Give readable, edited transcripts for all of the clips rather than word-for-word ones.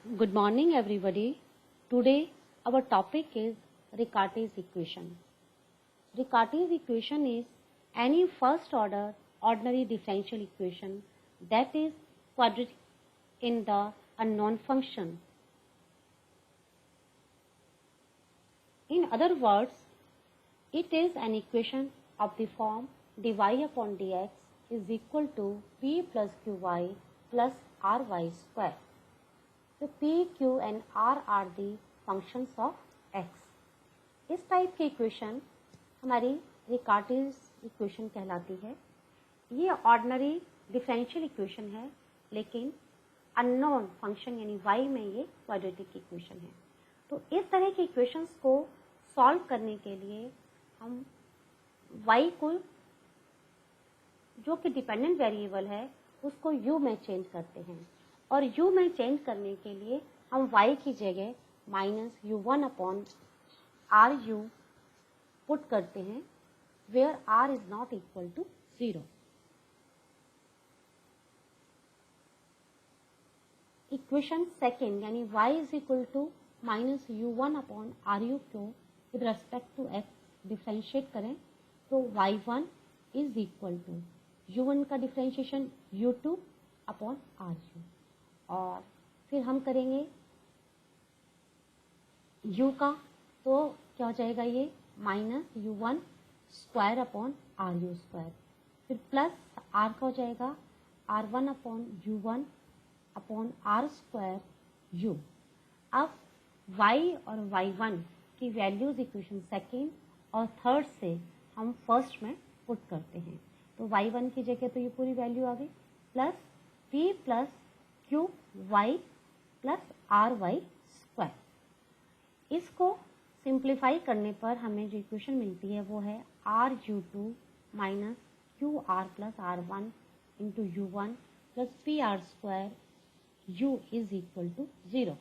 Good morning everybody. Today our topic is Riccati's equation. Riccati's equation is any first order ordinary differential equation that is quadratic in the unknown function. In other words, it is an equation of the form dy upon dx is equal to p plus qy plus ry square. So p, q and r are the functions of x. इस type की equation हमारी रिकार्टीज equation कहलाती है. ये ordinary differential equation है, लेकिन unknown function यानी y में ये क्वाड्रेटिक इक्वेशन है. तो इस तरह की इक्वेशंस को सॉल्व करने के लिए हम y को, जो कि डिपेंडेंट वेरिएबल है, उसको u में चेंज करते हैं. और u में चेंज करने के लिए हम y की जगह minus u1 upon r u put करते हैं, where r is not equal to 0. Equation second यानी y is equal to minus u1 upon r u को with respect to x differentiate करें तो y1 is equal to u1 का differentiation u2 upon r you, और फिर हम करेंगे u का, तो क्या हो जाएगा ये minus u1 square upon r u square, फिर प्लस r का हो जाएगा r1 upon u1 upon r square u. अब y और y1 की वैल्यूज इक्वेशन सेकेंड और थर्ड से हम फर्स्ट में पुट करते हैं. तो y1 की जगह तो ये पूरी वैल्यू आ गई, plus p plus q y plus r y square. इसको सिंप्लीफाई करने पर हमें जो इक्वेशन मिलती है वो है r u two minus q r plus r one into u one plus p r square u is equal to 0.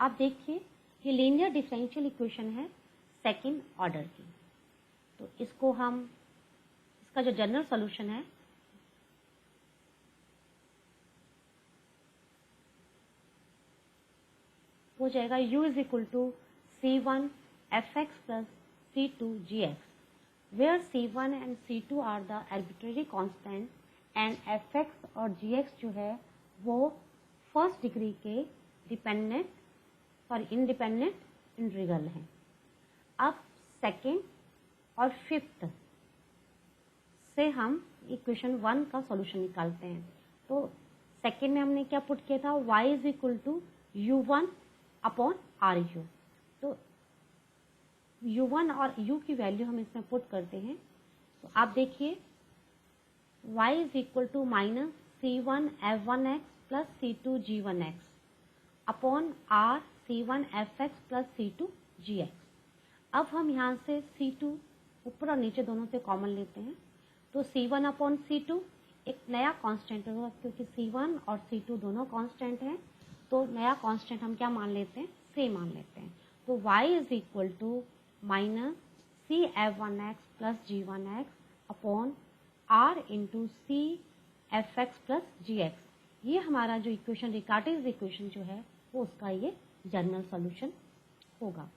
आप देखिए ये लीनियर डिफरेंशियल इक्वेशन है सेकेंड ऑर्डर की. तो इसको हम, इसका जो जनरल सॉल्यूशन है हो जाएगा u is equal to c1 fx plus c2 gx, where c1 and c2 are the arbitrary constant and fx और gx जो है वो फर्स्ट डिग्री के डिपेंडेंट और इंडिपेंडेंट इंटीग्रल हैं. अब सेकेंड और फिफ्थ से हम इक्वेशन 1 का सॉल्यूशन निकालते हैं. तो सेकेंड में हमने क्या पुट किया था, y is equal to u1 upon r u. तो u1 और u की वैल्यू हम इसमें पुट करते हैं. तो आप देखिए y is equal to minus c1 f1x plus c2 g1x upon r c1 fx plus c2 gx. अब हम यहाँ से c2 ऊपर और नीचे दोनों से कॉमन लेते हैं, तो c1 अपॉन c2 एक नया कांस्टेंट होगा, क्योंकि c1 और c2 दोनों कांस्टेंट हैं. तो नया कांस्टेंट हम क्या मान लेते हैं, c मान लेते हैं. तो y is equal to minus c f one x plus g one x upon r into c f x plus g x. ये हमारा जो इक्वेशन रिकार्टीज इक्वेशन जो है वो उसका ये जनरल सॉल्यूशन होगा.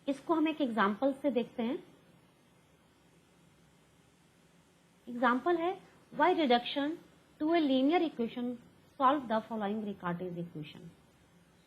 इसको हम एक एग्जाम्पल से देखते हैं. एग्जाम्पल है y reduction to a linear equation, solve the following Riccati equation.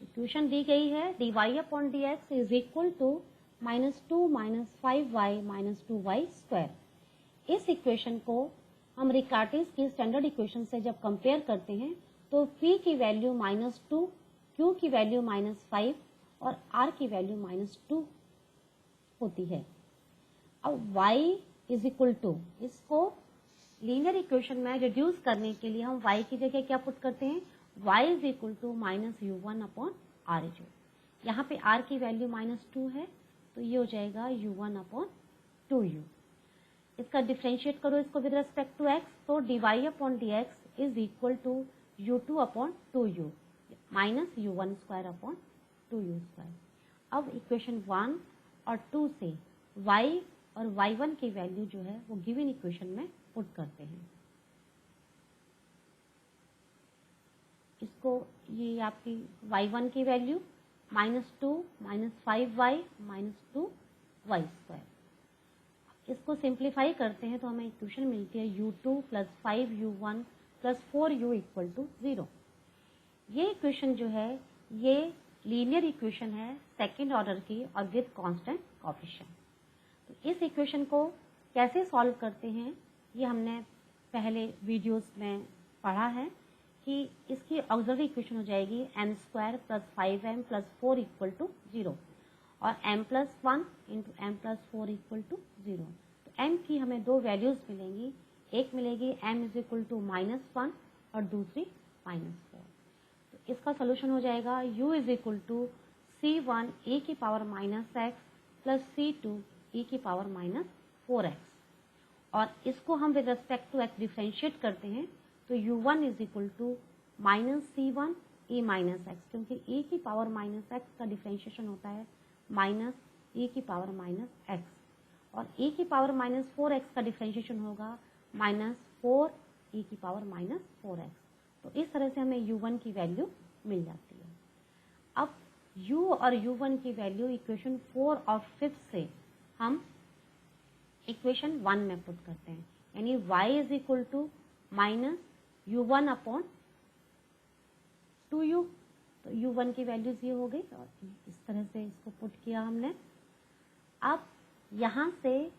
Equation दी गई है dy upon dx is equal to minus 2 minus 5y minus 2y square. इस इक्वेशन को हम रिकार्टीज की स्टैंडर्ड इक्वेशन से जब कंपेयर करते हैं तो p की वैल्यू माइनस 2, q की वैल्यू माइनस 5 और r की वैल्यू माइनस 2 होती है. अब y इज इक्वल टू, इसको लीनियर इक्वेशन में रिड्यूस करने के लिए हम y की जगह क्या पुट करते हैं, y is equal to minus u one upon r u. यहाँ पे r की वैल्यू माइनस 2 है, तो ये हो जाएगा u1 अपॉन 2u. इसका डिफ्रेंशिएट करो इसको विद रेस्पेक्ट टू x, तो dy upon dx is equal to u2 upon 2u minus u1 square upon 2u square. अब इक्वेशन 1 और 2 से y और y1 की वैल्यू जो है वो गिवन इक्वेशन में पुट करते हैं. इसको, ये आपकी y1 की वैल्यू -2 -5y -2y स्क्वायर, इसको सिंप्लीफाई करते हैं तो हमें इक्वेशन मिलती है u2 + 5u1 + 4u = 0। ये इक्वेशन जो है ये लीनियर इक्वेशन है सेकंड ऑर्डर की और विद कांस्टेंट कोएफिशिएंट। तो इस इक्वेशन को कैसे सॉल्व करते हैं ये हमने पहले वीडियोस में पढ़ा है कि इसकी ऑक्सिलरी इक्वेशन हो जाएगी m² + 5m + 4 = 0 और m + 1 × m + 4 = 0। तो m की हमें दो वैल्यूज मिलेंगी, एक मिलेगी m = -1 और दूसरी -4। तो इसका सोल्यूशन हो जाएगा u = c1 e की पावर -x + c2 e की पावर -4x, और इसको हम with respect to x differentiate करते हैं तो u1 = -c1 e -x, क्योंकि e की पावर -x का डिफरेंशिएशन होता है -e की पावर -x, और e की पावर -4x का डिफरेंशिएशन होगा -4e की पावर -4x। तो इस तरह से हमें u1 की वैल्यू मिल जाती है। अब u और u1 की वैल्यू इक्वेशन 4 और 5 से हम इक्वेशन 1 में पुट करते हैं, यानी y = -u1/2u, तो u1 की वैल्यूज ये हो गई और इस तरह से इसको पुट किया हमने। अब यहाँ से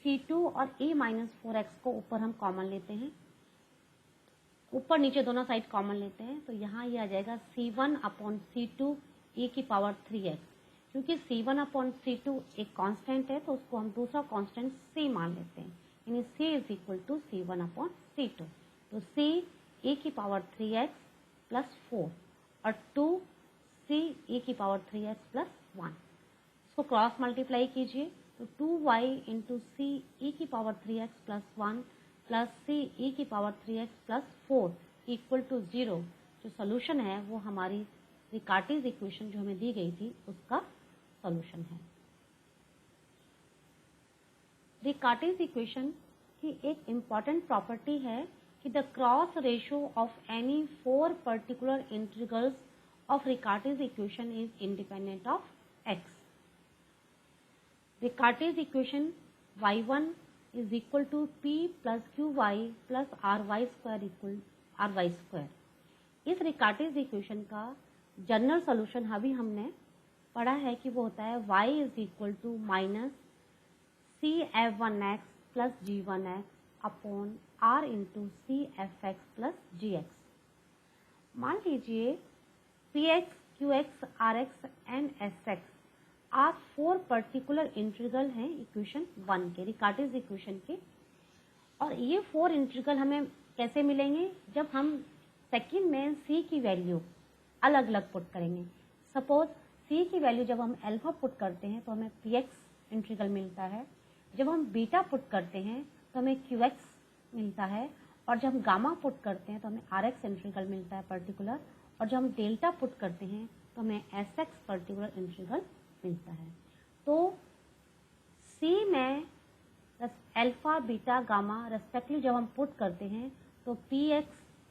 c2 और e -4x को ऊपर हम कॉमन लेते हैं, ऊपर नीचे दोनों साइड कॉमन लेते हैं, तो यहाँ ये आ जाएगा c1/c2 e की पावर 3x, क्योंकि c1/c2 एक कांस्टेंट है तो उसको हम दूसरा कांस्टेंट c मान लेते हैं, यानी c = c1/c2। तो c e की पावर 3x + 4 और 2c e की पावर 3x + 1, इसको क्रॉस मल्टीप्लाई कीजिए तो 2y × c e की पावर 3x + 1 + c e की पावर 3x + 4 = 0। जो सोल्यूशन है वो हमारी रिकार्टीज इक्वेशन जो हमें दी गई थी उसका सोल्यूशन है। रिकार्टीज इक्वेशन की एक इम्पॉर्टेंट प्रॉपर्टी है कि the cross ratio of any 4 particular integrals of Riccati equation is independent of x। Riccati equation y1 = p + qy + ry² इस रिकार्टीज इक्वेशन का जनरल सॉल्यूशन अभी हमने पढ़ा है कि वो होता है y = -cf1x + g1x upon r × cfx + gx। मान लीजिए px, qx, rx and sx आप 4 पर्टिकुलर इंटीग्रल हैं इक्वेशन 1 के, रिकार्टीज इक्वेशन के, और ये 4 इंटीग्रल हमें कैसे मिलेंगे जब हम सेकंड में c की वैल्यू अलग अलग पुट करेंगे। सपोज c की वैल्यू जब हम अल्फा पुट करते हैं तो हमें px इंटीग्रल मिलता है, जब हम बीटा पुट करते हैं तो हमें qx मिलता है, और जब हम गामा पुट करते हैं तो हमें rx इंटीग्रल मिलता है पर्टिकुलर, और जब हम डेल्टा पुट करते हैं तो हमें sx पर्टिकुलर इंटीग्रल मिलता है। तो c में अल्फा, बीटा, गामा रेस्पेक्टिवली जब हम पुट करते हैं तो px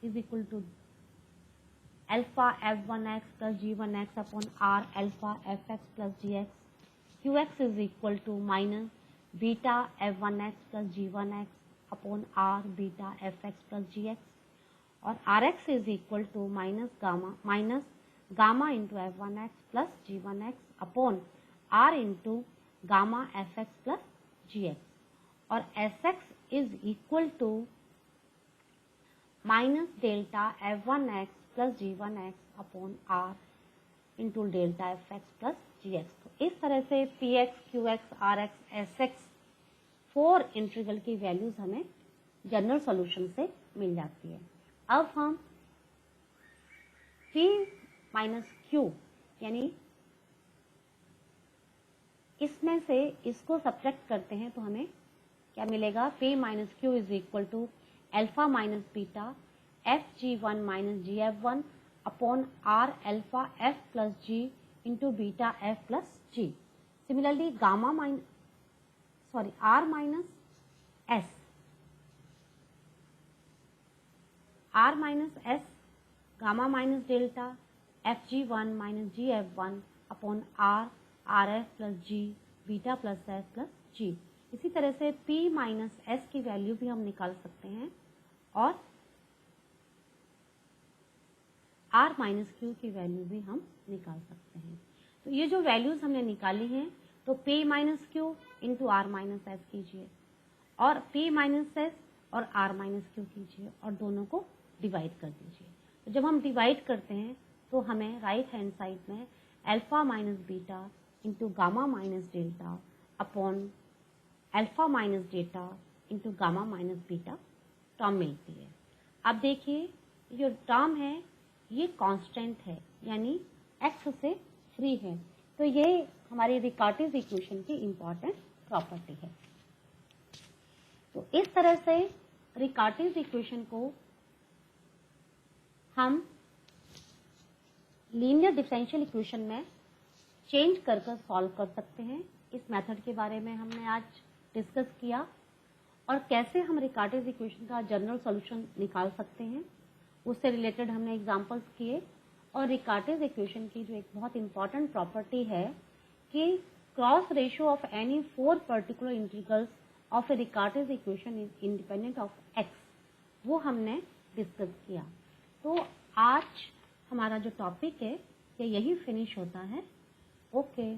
= alpha f1x + g1x upon r alpha fx + gx, qx = beta f1x + g1x upon r beta fx + gx, और rx = gamma × f1x + g1x upon r × gamma fx + gx, और sx = delta f1x + g1x upon r × delta fx + gx। तो इस तरह से px, qx, rx, sx 4 integral की values हमें general solution से मिल जाती है। अब हम p - q यानी इसमें से इसको सब्ट्रैक्ट करते हैं तो हमें क्या मिलेगा, p - q = alpha - beta fg1 - gf1 upon r alpha f + g into beta f + g। Similarly gamma r minus s gamma minus delta FG1 minus GF1 upon R RF plus G beta plus S plus G। इसी तरह से P minus S की value भी हम निकाल सकते हैं और R माइनस Q की वैल्यू भी हम निकाल सकते हैं। तो ये जो वैल्यूज हमने निकाली हैं, तो P minus Q into R minus S कीजिए और P माइनस S और R माइनस Q कीजिए और दोनों को डिवाइड कर दीजिए। तो जब हम डिवाइड करते हैं तो हमें राइट हैंड साइड में alpha minus beta into gamma minus delta upon alpha minus data into gamma minus beta term मिलती है। अब देखिए जो टर्म है ये कांस्टेंट है, यानी x से फ्री है। तो ये हमारी रिकार्टिस इक्वेशन की इंपॉर्टेंट प्रॉपर्टी है। तो इस तरह से रिकार्टिस इक्वेशन को हम लीनियर डिफरेंशियल इक्वेशन में चेंज कर सॉल्व कर सकते हैं। इस मेथड के बारे में हमने आज डिस्कस किया और कैसे हम रिकार्टिस इक्वेशन का जनरल सॉल्यूशन निकाल सकते हैं, उससे रिलेटेड हमने एग्जांपल्स किए। और रिकार्टिस इक्वेशन की जो एक बहुत इंपॉर्टेंट प्रॉपर्टी है कि cross ratio of any 4 particular integrals of a Riccati equation is independent of x, वो हमने डिस्कस किया। तो आज हमारा जो टॉपिक है ये यही फिनिश होता है। ओके।